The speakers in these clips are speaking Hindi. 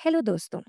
हेलो दोस्तों।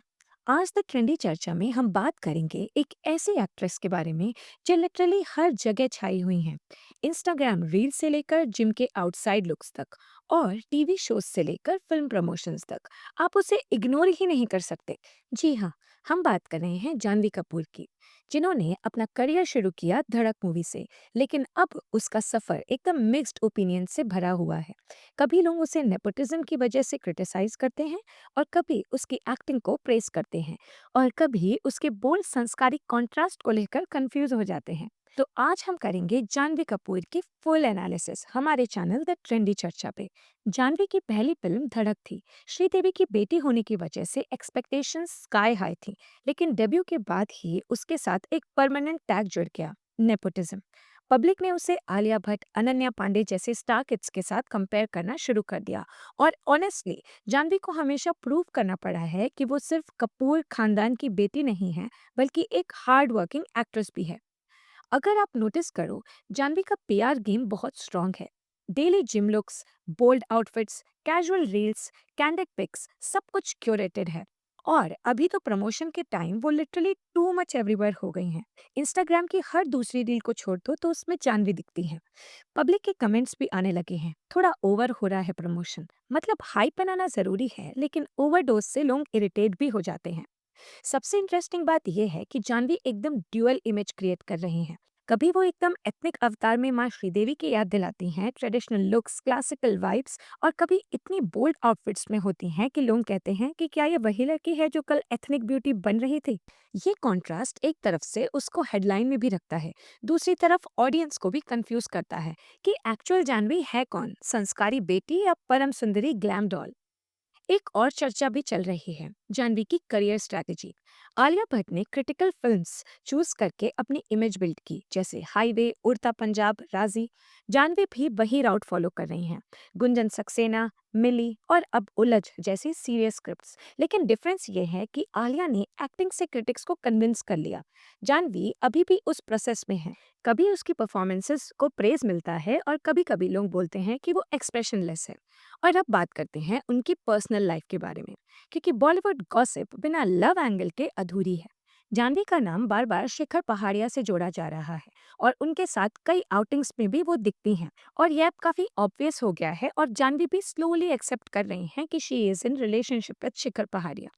आज तक ट्रेंडी चर्चा में हम बात करेंगे एक ऐसी एक्ट्रेस के बारे में जो लिटरली हर जगह छाई हुई हैं। इंस्टाग्राम रील से लेकर जिम के आउटसाइड लुक्स तक और टीवी शोज से लेकर फिल्म प्रमोशंस तक आप उसे इग्नोर ही नहीं कर सकते। जी हाँ, हम बात कर रहे हैं जानवी कपूर की, जिन्होंने अपना करियर शुरू किया धड़क मूवी से। लेकिन अब उसका सफर एकदम मिक्स्ड ओपिनियन से भरा हुआ है। कभी लोग उसे नेपोटिज्म की वजह से क्रिटिसाइज करते हैं और कभी उसकी एक्टिंग को प्रेस करते हैं और कभी उसके बोल्ड संस्कारिक कॉन्ट्रास्ट को लेकर कंफ्यूज हो जाते हैं। तो आज हम करेंगे जानवी कपूर की फुल एनालिसिस हमारे चैनल द ट्रेंडी चर्चा पे। जानवी की पहली फिल्म धड़क थी। श्रीदेवी की बेटी होने की वजह से एक्सपेक्टेशंस स्काई हाई थी, लेकिन डेब्यू के बाद ही उसके साथ एक परमानेंट टैग जुड़ गया, नेपोटिज्म। पब्लिक ने उसे आलिया भट्ट, अनन्या पांडे जैसे स्टार किड्स के साथ कंपेयर करना शुरू कर दिया। और ऑनेस्टली जानवी को हमेशा प्रूव करना पड़ा है कि वो सिर्फ कपूर खानदान की बेटी नहीं है, बल्कि एक हार्ड वर्किंग एक्ट्रेस भी है। अगर आप नोटिस करो, जानवी का पीआर गेम बहुत स्ट्रांग है। Daily gym looks, bold outfits, casual reels, candid pics, सब कुछ क्यूरेटेड है। और अभी तो प्रमोशन के टाइम वो लिटरली टू मच एवरीवेयर हो गई हैं। इंस्टाग्राम की हर दूसरी रील को छोड़ दो तो उसमें जानवी दिखती हैं। पब्लिक के कमेंट्स भी आने लगे हैं, थोड़ा ओवर हो रहा है प्रमोशन। मतलब हाइप बनाना जरूरी है, लेकिन ओवरडोज से लोग इरिटेट भी हो जाते हैं। सबसे इंटरेस्टिंग बात यह है कि जानवी एकदम ड्यूअल इमेज क्रिएट कर रही हैं। कभी वो एकदम एथनिक अवतार में माँ श्रीदेवी की याद दिलाती हैं, ट्रेडिशनल लुक्स, क्लासिकल वाइब्स, और कभी इतनी बोल्ड आउटफिट्स में होती हैं कि लोग कहते हैं कि क्या ये वही लड़की है जो कल एथनिक ब्यूटी बन रही थी। ये कॉन्ट्रास्ट एक तरफ से उसको हेडलाइन में भी रखता है, दूसरी तरफ ऑडियंस को भी कंफ्यूज करता है कि एक्चुअल जानवी है कौन, संस्कारी बेटी या परम सुंदरी ग्लैम डॉल। एक और चर्चा भी चल रही है, जानवी की करियर स्ट्रैटेजी। आलिया भट्ट ने क्रिटिकल फिल्म्स चूज करके अपनी इमेज बिल्ड की, जैसे हाईवे, उड़ता पंजाब, राजी। जानवी भी वही राउट फॉलो कर रही हैं, गुंजन सक्सेना, मिली और अब उलझ जैसी सीरियस स्क्रिप्ट्स। लेकिन डिफरेंस ये है कि आलिया ने एक्टिंग से क्रिटिक्स को कन्विंस कर लिया। जानवी अभी भी उस प्रोसेस में है। कभी उसकी परफॉर्मेंसेस को प्रेज मिलता है और कभी कभी लोग बोलते हैं कि वो एक्सप्रेशनलेस है। और अब बात करते हैं उनकी पर्सनल लाइफ के बारे में, क्योंकि बॉलीवुड गॉसिप बिना लव एंगल के अधूरी है। जानवी का नाम बार बार शिखर पहाड़िया से जोड़ा जा रहा है और उनके साथ कई आउटिंग्स में भी वो दिखती हैं। और यह अब काफी ऑब्वियस हो गया है और जानवी भी स्लोली एक्सेप्ट कर रही हैं कि she is in relationship with Shikhar Pahariya.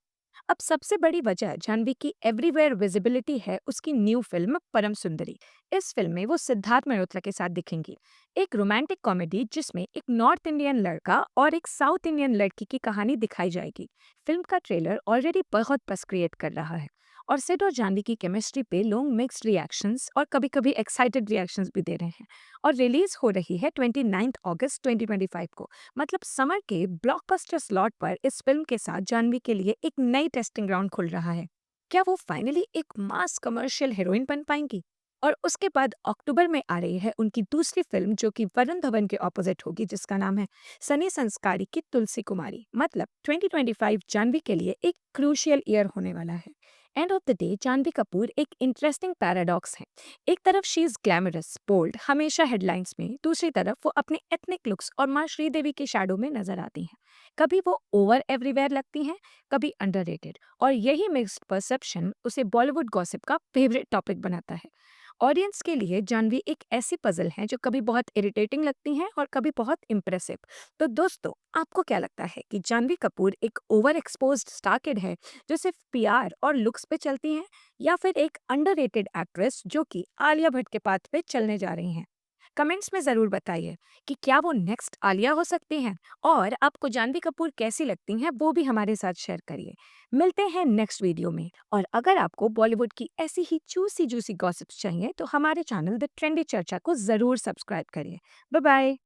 अब सबसे बड़ी वजह जानवी की एवरीवेयर विजिबिलिटी है उसकी न्यू फिल्म परम सुंदरी। इस फिल्म में वो सिद्धार्थ मल्होत्रा के साथ दिखेंगी। एक रोमांटिक कॉमेडी जिसमें एक नॉर्थ इंडियन लड़का और एक साउथ इंडियन लड़की की कहानी दिखाई जाएगी। फिल्म का ट्रेलर ऑलरेडी बहुत बस क्रिएट कर रहा है और सिड और जानवी की केमिस्ट्री पे लोग मिक्स्ड रिएक्शंस और कभी कभी एक्साइटेड रिएक्शंस भी दे रहे हैं। और रिलीज हो रही है 29 अगस्त 2025 को। मतलब समर के ब्लॉकबस्टर स्लॉट पर इस फिल्म के साथ जानवी के लिए एक नई टेस्टिंग ग्राउंड खुल रहा है। क्या वो फाइनली एक मास कमर्शियल हीरोइन बन पाएंगी? और उसके बाद अक्टूबर में आ रही है उनकी दूसरी फिल्म, जो कि वरुण धवन के ऑपोजिट होगी, जिसका नाम है सनी संस्कारी की तुलसी कुमारी। मतलब 2025 जानवी के लिए एक क्रूशियल ईयर होने वाला है। End of the day Janhvi Kapoor एक इंटरेस्टिंग पैराडॉक्स है। एक तरफ शी इज ग्लैमरस, बोल्ड, हमेशा हेडलाइंस में, दूसरी तरफ वो अपने एथनिक लुक्स और माँ श्रीदेवी के शैडो में नजर आती हैं। कभी वो ओवर एवरीवेयर लगती हैं, कभी अंडररेटेड, और यही मिक्स्ड परसेप्शन उसे बॉलीवुड गॉसिप का फेवरेट टॉपिक बनाता है। ऑडियंस के लिए जानवी एक ऐसी पजल है जो कभी बहुत इरिटेटिंग लगती हैं और कभी बहुत इम्प्रेसिव। तो दोस्तों, आपको क्या लगता है कि जानवी कपूर एक ओवर एक्सपोज्ड स्टार किड है जो सिर्फ पीआर और लुक्स पे चलती हैं, या फिर एक अंडररेटेड एक्ट्रेस जो कि आलिया भट्ट के पाथ पे चलने जा रही हैं? कमेंट्स में ज़रूर बताइए कि क्या वो नेक्स्ट आलिया हो सकती हैं, और आपको जानवी कपूर कैसी लगती हैं वो भी हमारे साथ शेयर करिए। मिलते हैं नेक्स्ट वीडियो में। और अगर आपको बॉलीवुड की ऐसी ही जूसी जूसी गॉसिप्स चाहिए तो हमारे चैनल द ट्रेंडी चर्चा को ज़रूर सब्सक्राइब करिए। Bye bye.